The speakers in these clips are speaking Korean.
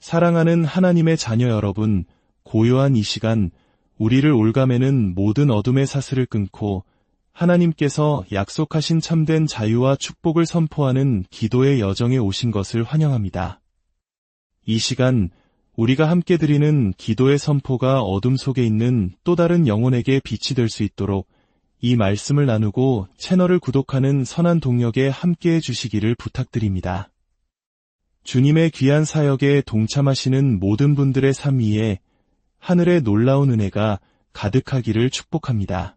사랑하는 하나님의 자녀 여러분, 고요한 이 시간, 우리를 올가매는 모든 어둠의 사슬을 끊고 하나님께서 약속하신 참된 자유와 축복을 선포하는 기도의 여정에 오신 것을 환영합니다. 이 시간, 우리가 함께 드리는 기도의 선포가 어둠 속에 있는 또 다른 영혼에게 빛이 될 수 있도록 이 말씀을 나누고 채널을 구독하는 선한 동력에 함께해 주시기를 부탁드립니다. 주님의 귀한 사역에 동참하시는 모든 분들의 삶 위에 하늘의 놀라운 은혜가 가득하기를 축복합니다.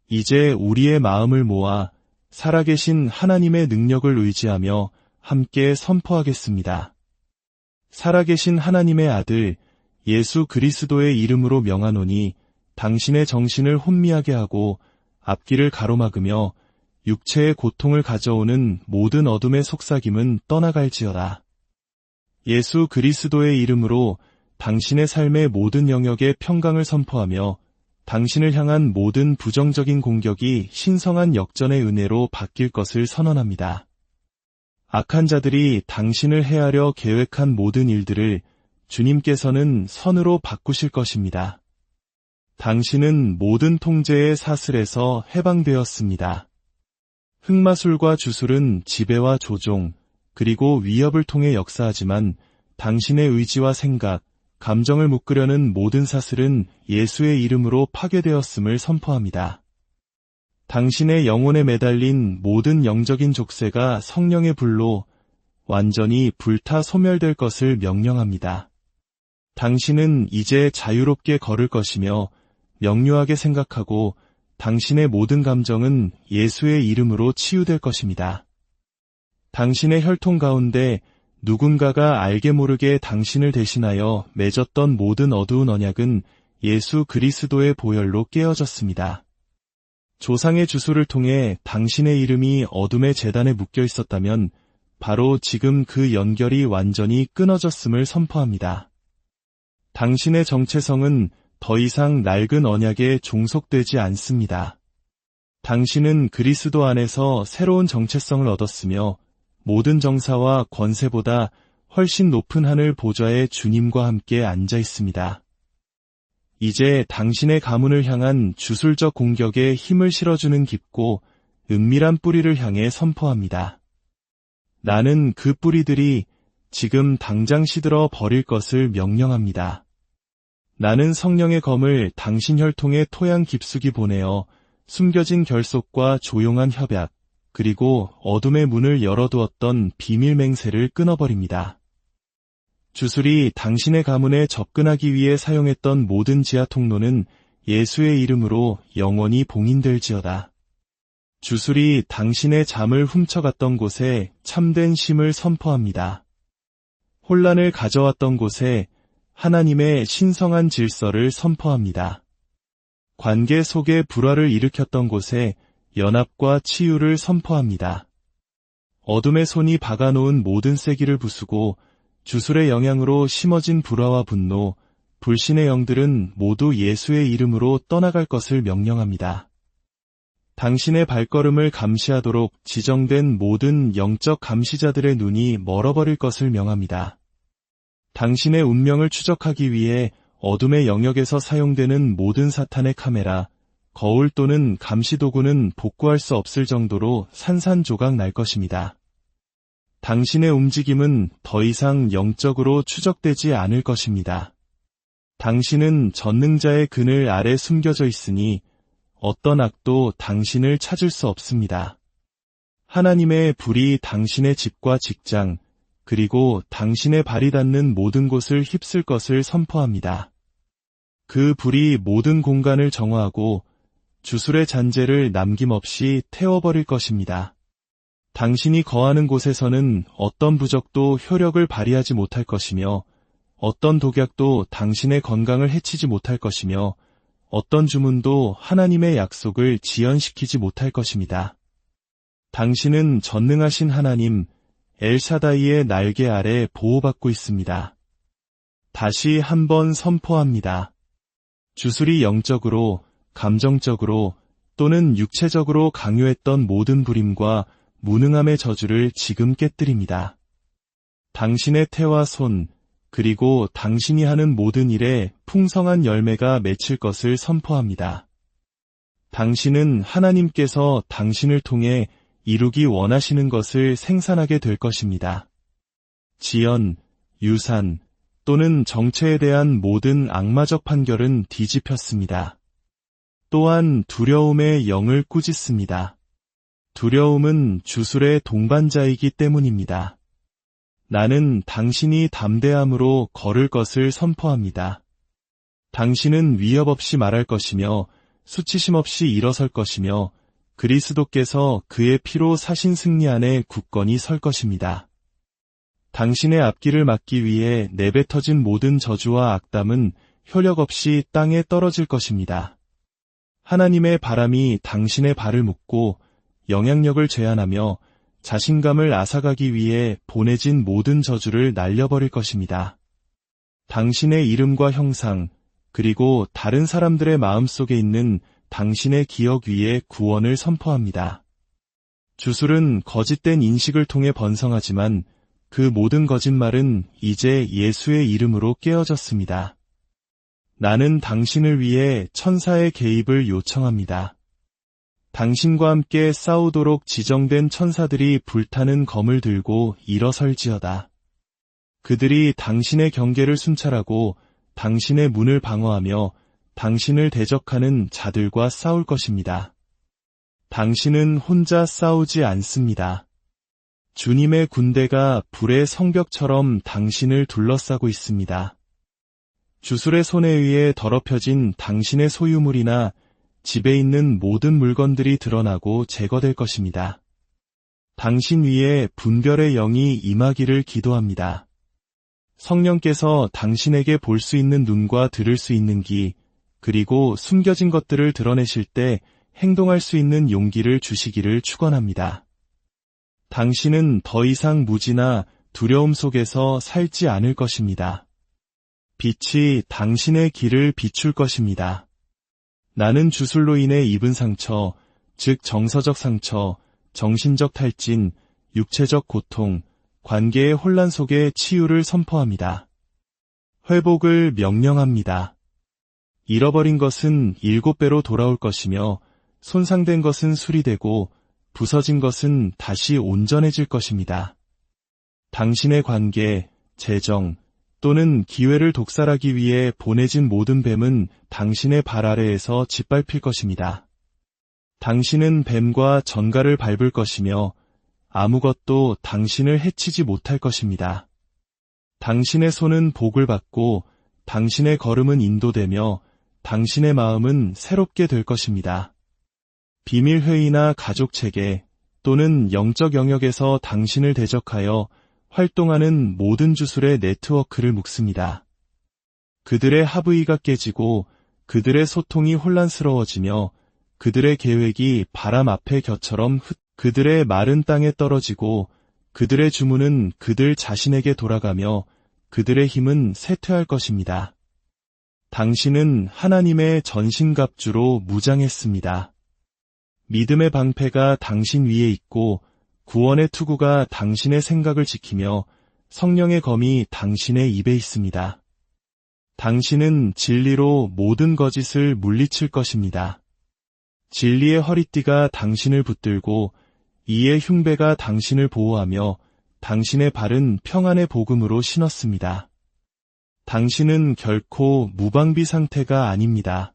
이제 우리의 마음을 모아 살아계신 하나님의 능력을 의지하며 함께 선포하겠습니다. 살아계신 하나님의 아들 예수 그리스도의 이름으로 명하노니 당신의 정신을 혼미하게 하고 앞길을 가로막으며 육체의 고통을 가져오는 모든 어둠의 속삭임은 떠나갈지어다. 예수 그리스도의 이름으로 당신의 삶의 모든 영역에 평강을 선포하며 당신을 향한 모든 부정적인 공격이 신성한 역전의 은혜로 바뀔 것을 선언합니다. 악한 자들이 당신을 해하려 계획한 모든 일들을 주님께서는 선으로 바꾸실 것입니다. 당신은 모든 통제의 사슬에서 해방되었습니다. 흑마술과 주술은 지배와 조종, 그리고 위협을 통해 역사하지만 당신의 의지와 생각, 감정을 묶으려는 모든 사슬은 예수의 이름으로 파괴되었음을 선포합니다. 당신의 영혼에 매달린 모든 영적인 족쇄가 성령의 불로 완전히 불타 소멸될 것을 명령합니다. 당신은 이제 자유롭게 걸을 것이며 명료하게 생각하고 당신의 모든 감정은 예수의 이름으로 치유될 것입니다. 당신의 혈통 가운데 누군가가 알게 모르게 당신을 대신하여 맺었던 모든 어두운 언약은 예수 그리스도의 보혈로 깨어졌습니다. 조상의 주술을 통해 당신의 이름이 어둠의 제단에 묶여 있었다면 바로 지금 그 연결이 완전히 끊어졌음을 선포합니다. 당신의 정체성은 더 이상 낡은 언약에 종속되지 않습니다. 당신은 그리스도 안에서 새로운 정체성을 얻었으며 모든 정사와 권세보다 훨씬 높은 하늘 보좌에 주님과 함께 앉아 있습니다. 이제 당신의 가문을 향한 주술적 공격에 힘을 실어주는 깊고 은밀한 뿌리를 향해 선포합니다. 나는 그 뿌리들이 지금 당장 시들어 버릴 것을 명령합니다. 나는 성령의 검을 당신 혈통의 토양 깊숙이 보내어 숨겨진 결속과 조용한 협약, 그리고 어둠의 문을 열어두었던 비밀 맹세를 끊어버립니다. 주술이 당신의 가문에 접근하기 위해 사용했던 모든 지하 통로는 예수의 이름으로 영원히 봉인될지어다. 주술이 당신의 잠을 훔쳐갔던 곳에 참된 쉼을 선포합니다. 혼란을 가져왔던 곳에 하나님의 신성한 질서를 선포합니다. 관계 속에 불화를 일으켰던 곳에 연합과 치유를 선포합니다. 어둠의 손이 박아놓은 모든 세기를 부수고 주술의 영향으로 심어진 불화와 분노, 불신의 영들은 모두 예수의 이름으로 떠나갈 것을 명령합니다. 당신의 발걸음을 감시하도록 지정된 모든 영적 감시자들의 눈이 멀어버릴 것을 명합니다. 당신의 운명을 추적하기 위해 어둠의 영역에서 사용되는 모든 사탄의 카메라, 거울 또는 감시 도구는 복구할 수 없을 정도로 산산조각 날 것입니다. 당신의 움직임은 더 이상 영적으로 추적되지 않을 것입니다. 당신은 전능자의 그늘 아래 숨겨져 있으니 어떤 악도 당신을 찾을 수 없습니다. 하나님의 불이 당신의 집과 직장, 그리고 당신의 발이 닿는 모든 곳을 휩쓸 것을 선포합니다. 그 불이 모든 공간을 정화하고 주술의 잔재를 남김없이 태워버릴 것입니다. 당신이 거하는 곳에서는 어떤 부적도 효력을 발휘하지 못할 것이며 어떤 독약도 당신의 건강을 해치지 못할 것이며 어떤 주문도 하나님의 약속을 지연시키지 못할 것입니다. 당신은 전능하신 하나님 엘샤다이의 날개 아래 보호받고 있습니다. 다시 한번 선포합니다. 주술이 영적으로, 감정적으로 또는 육체적으로 강요했던 모든 불임과 무능함의 저주를 지금 깨뜨립니다. 당신의 태와 손, 그리고 당신이 하는 모든 일에 풍성한 열매가 맺힐 것을 선포합니다. 당신은 하나님께서 당신을 통해 이루기 원하시는 것을 생산하게 될 것입니다. 지연, 유산 또는 정체에 대한 모든 악마적 판결은 뒤집혔습니다. 또한 두려움의 영을 꾸짖습니다. 두려움은 주술의 동반자이기 때문입니다. 나는 당신이 담대함으로 걸을 것을 선포합니다. 당신은 위협 없이 말할 것이며 수치심 없이 일어설 것이며 그리스도께서 그의 피로 사신 승리 안에 굳건히 설 것입니다. 당신의 앞길을 막기 위해 내뱉어진 모든 저주와 악담은 효력 없이 땅에 떨어질 것입니다. 하나님의 바람이 당신의 발을 묶고 영향력을 제한하며 자신감을 앗아가기 위해 보내진 모든 저주를 날려버릴 것입니다. 당신의 이름과 형상, 그리고 다른 사람들의 마음속에 있는 당신의 기억 위에 구원을 선포합니다. 주술은 거짓된 인식을 통해 번성하지만 그 모든 거짓말은 이제 예수의 이름으로 깨어졌습니다. 나는 당신을 위해 천사의 개입을 요청합니다. 당신과 함께 싸우도록 지정된 천사들이 불타는 검을 들고 일어설지어다. 그들이 당신의 경계를 순찰하고 당신의 문을 방어하며 당신을 대적하는 자들과 싸울 것입니다. 당신은 혼자 싸우지 않습니다. 주님의 군대가 불의 성벽처럼 당신을 둘러싸고 있습니다. 주술의 손에 의해 더럽혀진 당신의 소유물이나 집에 있는 모든 물건들이 드러나고 제거될 것입니다. 당신 위에 분별의 영이 임하기를 기도합니다. 성령께서 당신에게 볼 수 있는 눈과 들을 수 있는 귀, 그리고 숨겨진 것들을 드러내실 때 행동할 수 있는 용기를 주시기를 축원합니다. 당신은 더 이상 무지나 두려움 속에서 살지 않을 것입니다. 빛이 당신의 길을 비출 것입니다. 나는 주술로 인해 입은 상처, 즉 정서적 상처, 정신적 탈진, 육체적 고통, 관계의 혼란 속에 치유를 선포합니다. 회복을 명령합니다. 잃어버린 것은 7배로 돌아올 것이며 손상된 것은 수리되고 부서진 것은 다시 온전해질 것입니다. 당신의 관계, 재정, 또는 기회를 독살하기 위해 보내진 모든 뱀은 당신의 발 아래에서 짓밟힐 것입니다. 당신은 뱀과 전갈을 밟을 것이며 아무것도 당신을 해치지 못할 것입니다. 당신의 손은 복을 받고 당신의 걸음은 인도되며 당신의 마음은 새롭게 될 것입니다. 비밀회의나 가족체계 또는 영적 영역에서 당신을 대적하여 활동하는 모든 주술의 네트워크를 묶습니다. 그들의 합의가 깨지고 그들의 소통이 혼란스러워지며 그들의 계획이 바람 앞의 겨처럼 그들의 마른 땅에 떨어지고 그들의 주문은 그들 자신에게 돌아가며 그들의 힘은 쇠퇴할 것입니다. 당신은 하나님의 전신갑주로 무장했습니다. 믿음의 방패가 당신 위에 있고 구원의 투구가 당신의 생각을 지키며 성령의 검이 당신의 입에 있습니다. 당신은 진리로 모든 거짓을 물리칠 것입니다. 진리의 허리띠가 당신을 붙들고 이의 흉배가 당신을 보호하며 당신의 발은 평안의 복음으로 신었습니다. 당신은 결코 무방비 상태가 아닙니다.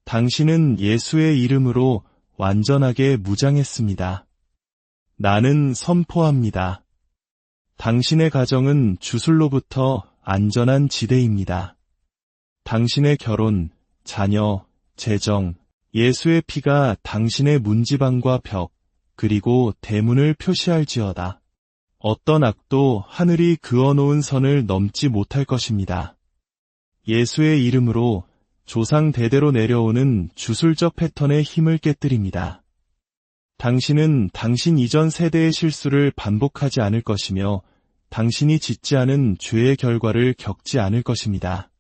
당신은 예수의 이름으로 완전하게 무장했습니다. 나는 선포합니다. 당신의 가정은 주술로부터 안전한 지대입니다. 당신의 결혼, 자녀, 재정, 예수의 피가 당신의 문지방과 벽, 그리고 대문을 표시할지어다. 어떤 악도 하늘이 그어놓은 선을 넘지 못할 것입니다. 예수의 이름으로 조상 대대로 내려오는 주술적 패턴의 힘을 깨뜨립니다. 당신은 당신 이전 세대의 실수를 반복하지 않을 것이며 당신이 짓지 않은 죄의 결과를 겪지 않을 것입니다.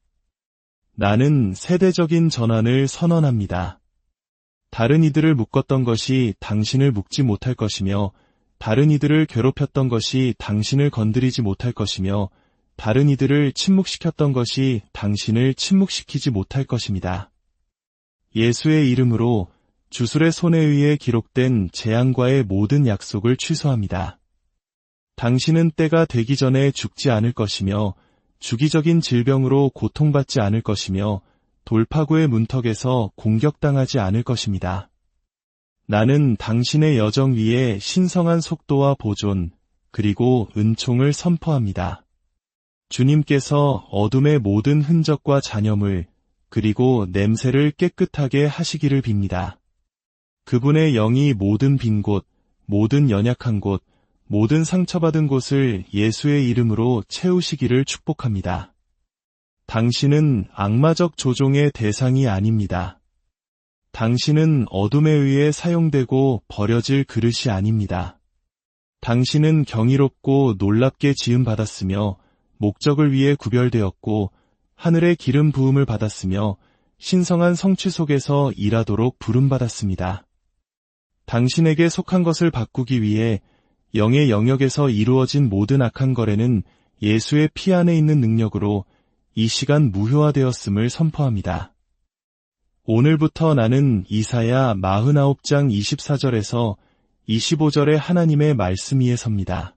나는 세대적인 전환을 선언합니다. 다른 이들을 묶었던 것이 당신을 묶지 못할 것이며 다른 이들을 괴롭혔던 것이 당신을 건드리지 못할 것이며 다른 이들을 침묵시켰던 것이 당신을 침묵시키지 못할 것입니다. 예수의 이름으로 주술의 손에 의해 기록된 재앙과의 모든 약속을 취소합니다. 당신은 때가 되기 전에 죽지 않을 것이며 주기적인 질병으로 고통받지 않을 것이며 돌파구의 문턱에서 공격당하지 않을 것입니다. 나는 당신의 여정 위에 신성한 속도와 보존, 그리고 은총을 선포합니다. 주님께서 어둠의 모든 흔적과 잔여물, 그리고 냄새를 깨끗하게 하시기를 빕니다. 그분의 영이 모든 빈 곳, 모든 연약한 곳, 모든 상처받은 곳을 예수의 이름으로 채우시기를 축복합니다. 당신은 악마적 조종의 대상이 아닙니다. 당신은 어둠에 의해 사용되고 버려질 그릇이 아닙니다. 당신은 경이롭고 놀랍게 지음받았으며 목적을 위해 구별되었고 하늘의 기름 부음을 받았으며 신성한 성취 속에서 일하도록 부름받았습니다. 당신에게 속한 것을 바꾸기 위해 영의 영역에서 이루어진 모든 악한 거래는 예수의 피 안에 있는 능력으로 이 시간 무효화되었음을 선포합니다. 오늘부터 나는 이사야 49장 24절에서 25절의 하나님의 말씀 위에 섭니다.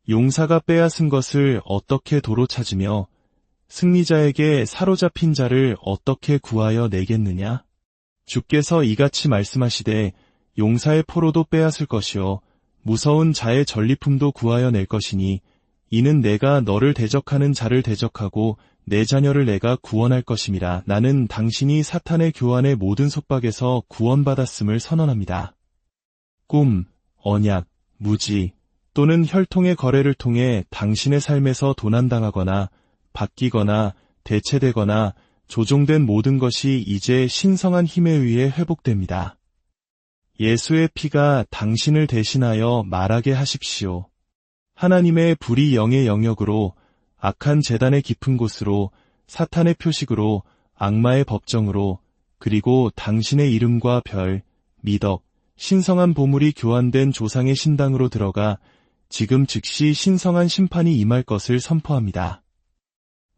용사가 빼앗은 것을 어떻게 도로 찾으며 승리자에게 사로잡힌 자를 어떻게 구하여 내겠느냐? 주께서 이같이 말씀하시되 용사의 포로도 빼앗을 것이요 무서운 자의 전리품도 구하여 낼 것이니 이는 내가 너를 대적하는 자를 대적하고 내 자녀를 내가 구원할 것임이라. 나는 당신이 사탄의 교환의 모든 속박에서 구원받았음을 선언합니다. 꿈, 언약, 무지 또는 혈통의 거래를 통해 당신의 삶에서 도난당하거나 바뀌거나 대체되거나 조종된 모든 것이 이제 신성한 힘에 의해 회복됩니다. 예수의 피가 당신을 대신하여 말하게 하십시오. 하나님의 불이 영의 영역으로 악한 재단의 깊은 곳으로 사탄의 표식으로 악마의 법정으로 그리고 당신의 이름과 별, 미덕, 신성한 보물이 교환된 조상의 신당으로 들어가 지금 즉시 신성한 심판이 임할 것을 선포합니다.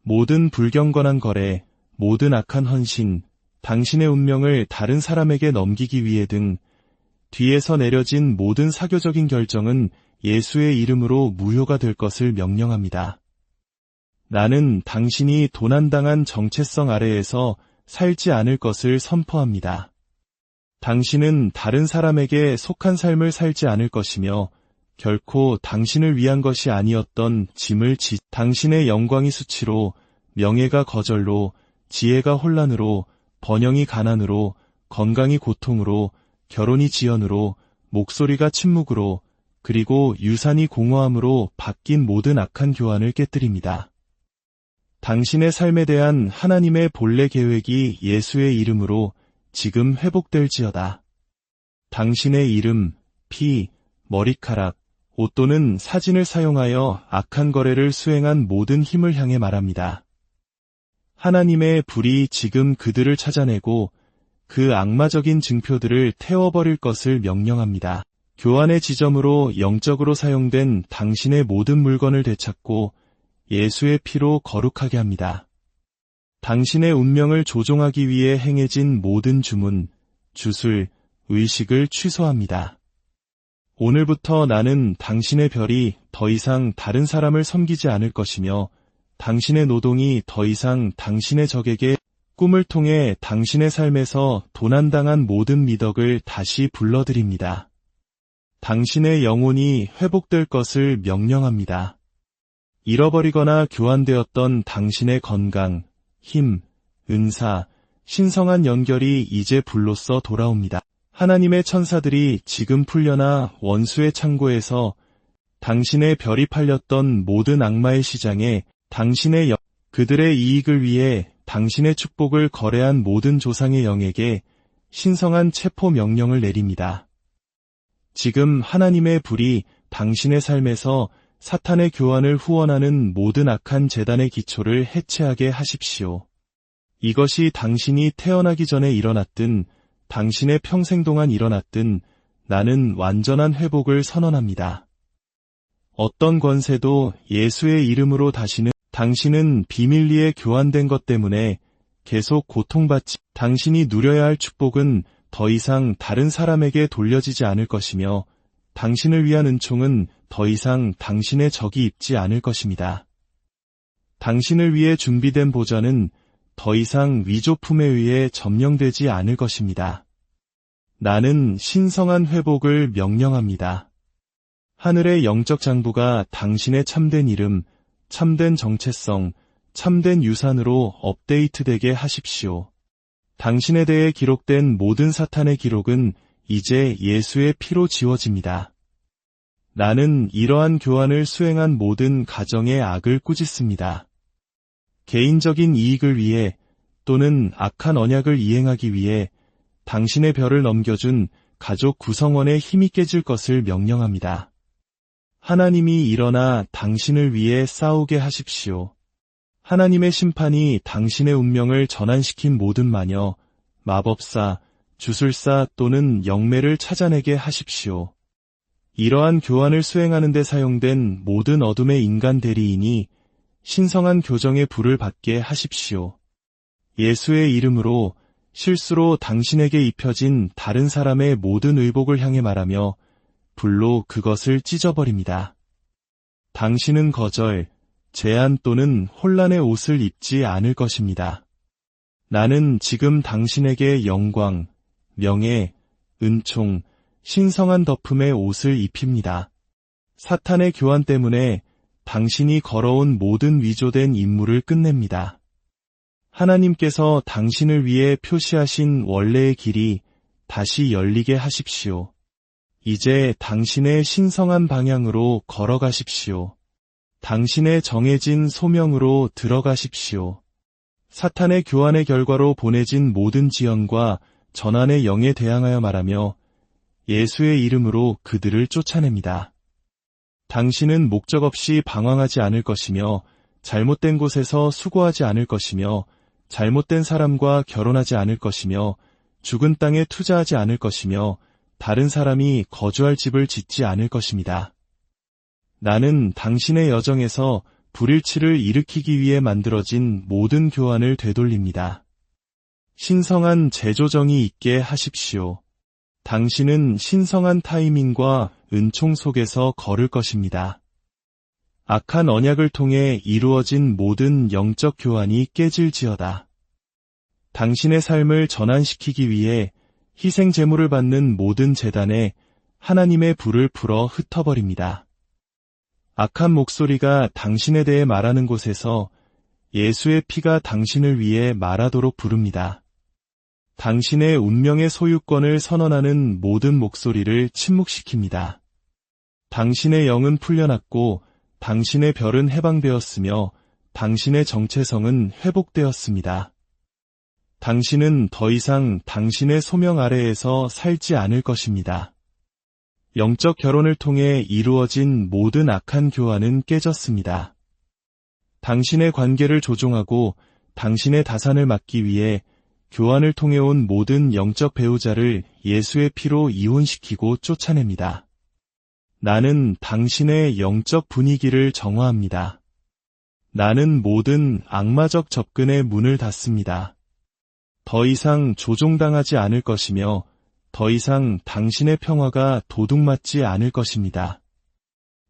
모든 불경건한 거래, 모든 악한 헌신, 당신의 운명을 다른 사람에게 넘기기 위해 등 뒤에서 내려진 모든 사교적인 결정은 예수의 이름으로 무효가 될 것을 명령합니다. 나는 당신이 도난당한 정체성 아래에서 살지 않을 것을 선포합니다. 당신은 다른 사람에게 속한 삶을 살지 않을 것이며 결코 당신을 위한 것이 아니었던 짐을 당신의 영광이 수치로, 명예가 거절로, 지혜가 혼란으로, 번영이 가난으로, 건강이 고통으로, 결혼이 지연으로, 목소리가 침묵으로, 그리고 유산이 공허함으로 바뀐 모든 악한 교환을 깨뜨립니다. 당신의 삶에 대한 하나님의 본래 계획이 예수의 이름으로 지금 회복될지어다. 당신의 이름, 피, 머리카락, 옷 또는 사진을 사용하여 악한 거래를 수행한 모든 힘을 향해 말합니다. 하나님의 불이 지금 그들을 찾아내고 그 악마적인 증표들을 태워버릴 것을 명령합니다. 교환의 지점으로 영적으로 사용된 당신의 모든 물건을 되찾고 예수의 피로 거룩하게 합니다. 당신의 운명을 조종하기 위해 행해진 모든 주문, 주술, 의식을 취소합니다. 오늘부터 나는 당신의 별이 더 이상 다른 사람을 섬기지 않을 것이며 당신의 노동이 더 이상 당신의 적에게 꿈을 통해 당신의 삶에서 도난당한 모든 미덕을 다시 불러드립니다. 당신의 영혼이 회복될 것을 명령합니다. 잃어버리거나 교환되었던 당신의 건강, 힘, 은사, 신성한 연결이 이제 불로써 돌아옵니다. 하나님의 천사들이 지금 풀려나 원수의 창고에서 당신의 별이 팔렸던 모든 악마의 시장에 당신의 그들의 이익을 위해 당신의 축복을 거래한 모든 조상의 영에게 신성한 체포 명령을 내립니다. 지금 하나님의 불이 당신의 삶에서 사탄의 교환을 후원하는 모든 악한 재단의 기초를 해체하게 하십시오. 이것이 당신이 태어나기 전에 일어났든 당신의 평생 동안 일어났든 나는 완전한 회복을 선언합니다. 어떤 권세도 예수의 이름으로 당신은 비밀리에 교환된 것 때문에 계속 고통받지, 당신이 누려야 할 축복은 더 이상 다른 사람에게 돌려지지 않을 것이며 당신을 위한 은총은 더 이상 당신의 적이 입지 않을 것입니다. 당신을 위해 준비된 보좌는 더 이상 위조품에 의해 점령되지 않을 것입니다. 나는 신성한 회복을 명령합니다. 하늘의 영적 장부가 당신의 참된 이름, 참된 정체성, 참된 유산으로 업데이트되게 하십시오. 당신에 대해 기록된 모든 사탄의 기록은 이제 예수의 피로 지워집니다. 나는 이러한 교환을 수행한 모든 가정의 악을 꾸짖습니다. 개인적인 이익을 위해 또는 악한 언약을 이행하기 위해 당신의 벼를 넘겨준 가족 구성원의 힘이 깨질 것을 명령합니다. 하나님이 일어나 당신을 위해 싸우게 하십시오. 하나님의 심판이 당신의 운명을 전환시킨 모든 마녀, 마법사, 주술사 또는 영매를 찾아내게 하십시오. 이러한 교환을 수행하는 데 사용된 모든 어둠의 인간 대리인이 신성한 교정의 불을 받게 하십시오. 예수의 이름으로 실수로 당신에게 입혀진 다른 사람의 모든 의복을 향해 말하며 불로 그것을 찢어버립니다. 당신은 거절, 제한 또는 혼란의 옷을 입지 않을 것입니다. 나는 지금 당신에게 영광, 명예, 은총, 신성한 덮음의 옷을 입힙니다. 사탄의 교환 때문에 당신이 걸어온 모든 위조된 임무를 끝냅니다. 하나님께서 당신을 위해 표시하신 원래의 길이 다시 열리게 하십시오. 이제 당신의 신성한 방향으로 걸어가십시오. 당신의 정해진 소명으로 들어가십시오. 사탄의 교환의 결과로 보내진 모든 지연과 전환의 영에 대항하여 말하며 예수의 이름으로 그들을 쫓아냅니다. 당신은 목적 없이 방황하지 않을 것이며 잘못된 곳에서 수고하지 않을 것이며 잘못된 사람과 결혼하지 않을 것이며 죽은 땅에 투자하지 않을 것이며 다른 사람이 거주할 집을 짓지 않을 것입니다. 나는 당신의 여정에서 불일치를 일으키기 위해 만들어진 모든 교환을 되돌립니다. 신성한 재조정이 있게 하십시오. 당신은 신성한 타이밍과 은총 속에서 걸을 것입니다. 악한 언약을 통해 이루어진 모든 영적 교환이 깨질지어다. 당신의 삶을 전환시키기 위해 희생 제물을 받는 모든 제단에 하나님의 불을 풀어 흩어버립니다. 악한 목소리가 당신에 대해 말하는 곳에서 예수의 피가 당신을 위해 말하도록 부릅니다. 당신의 운명의 소유권을 선언하는 모든 목소리를 침묵시킵니다. 당신의 영은 풀려났고 당신의 별은 해방되었으며 당신의 정체성은 회복되었습니다. 당신은 더 이상 당신의 소명 아래에서 살지 않을 것입니다. 영적 결혼을 통해 이루어진 모든 악한 교환은 깨졌습니다. 당신의 관계를 조종하고 당신의 다산을 막기 위해 교환을 통해 온 모든 영적 배우자를 예수의 피로 이혼시키고 쫓아냅니다. 나는 당신의 영적 분위기를 정화합니다. 나는 모든 악마적 접근의 문을 닫습니다. 더 이상 조종당하지 않을 것이며 더 이상 당신의 평화가 도둑맞지 않을 것입니다.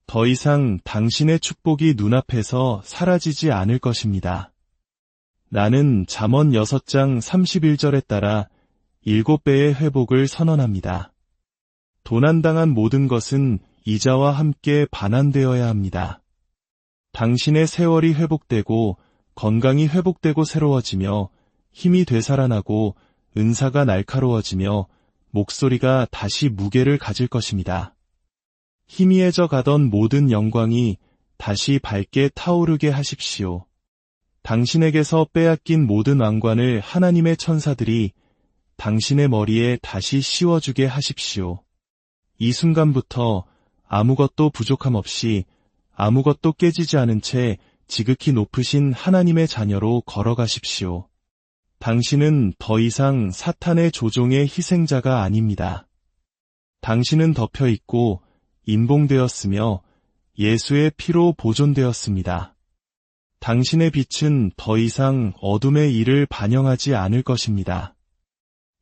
더 이상 당신의 축복이 눈앞에서 사라지지 않을 것입니다. 나는 잠언 6장 31절에 따라 7배의 회복을 선언합니다. 도난당한 모든 것은 이자와 함께 반환되어야 합니다. 당신의 세월이 회복되고 건강이 회복되고 새로워지며 힘이 되살아나고 은사가 날카로워지며 목소리가 다시 무게를 가질 것입니다. 희미해져 가던 모든 영광이 다시 밝게 타오르게 하십시오. 당신에게서 빼앗긴 모든 왕관을 하나님의 천사들이 당신의 머리에 다시 씌워주게 하십시오. 이 순간부터 아무것도 부족함 없이 아무것도 깨지지 않은 채 지극히 높으신 하나님의 자녀로 걸어가십시오. 당신은 더 이상 사탄의 조종의 희생자가 아닙니다. 당신은 덮여있고 인봉되었으며 예수의 피로 보존되었습니다. 당신의 빛은 더 이상 어둠의 일을 반영하지 않을 것입니다.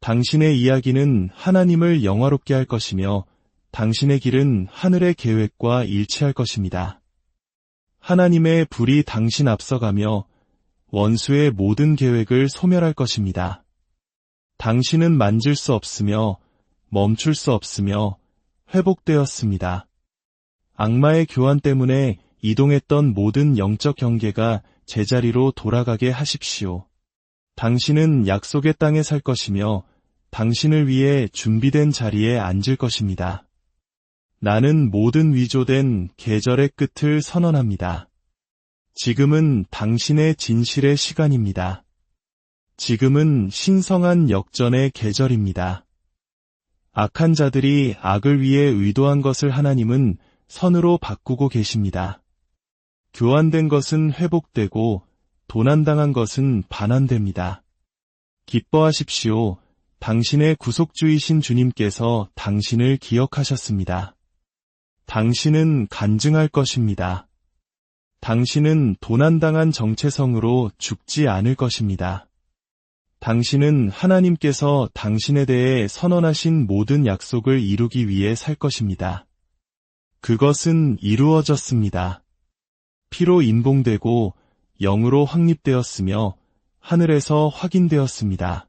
당신의 이야기는 하나님을 영화롭게 할 것이며 당신의 길은 하늘의 계획과 일치할 것입니다. 하나님의 불이 당신 앞서가며 원수의 모든 계획을 소멸할 것입니다. 당신은 만질 수 없으며 멈출 수 없으며 회복되었습니다. 악마의 교환 때문에 이동했던 모든 영적 경계가 제자리로 돌아가게 하십시오. 당신은 약속의 땅에 살 것이며 당신을 위해 준비된 자리에 앉을 것입니다. 나는 모든 위조된 계절의 끝을 선언합니다. 지금은 당신의 진실의 시간입니다. 지금은 신성한 역전의 계절입니다. 악한 자들이 악을 위해 의도한 것을 하나님은 선으로 바꾸고 계십니다. 교환된 것은 회복되고 도난당한 것은 반환됩니다. 기뻐하십시오. 당신의 구속주이신 주님께서 당신을 기억하셨습니다. 당신은 간증할 것입니다. 당신은 도난당한 정체성으로 죽지 않을 것입니다. 당신은 하나님께서 당신에 대해 선언하신 모든 약속을 이루기 위해 살 것입니다. 그것은 이루어졌습니다. 피로 인봉되고 영으로 확립되었으며 하늘에서 확인되었습니다.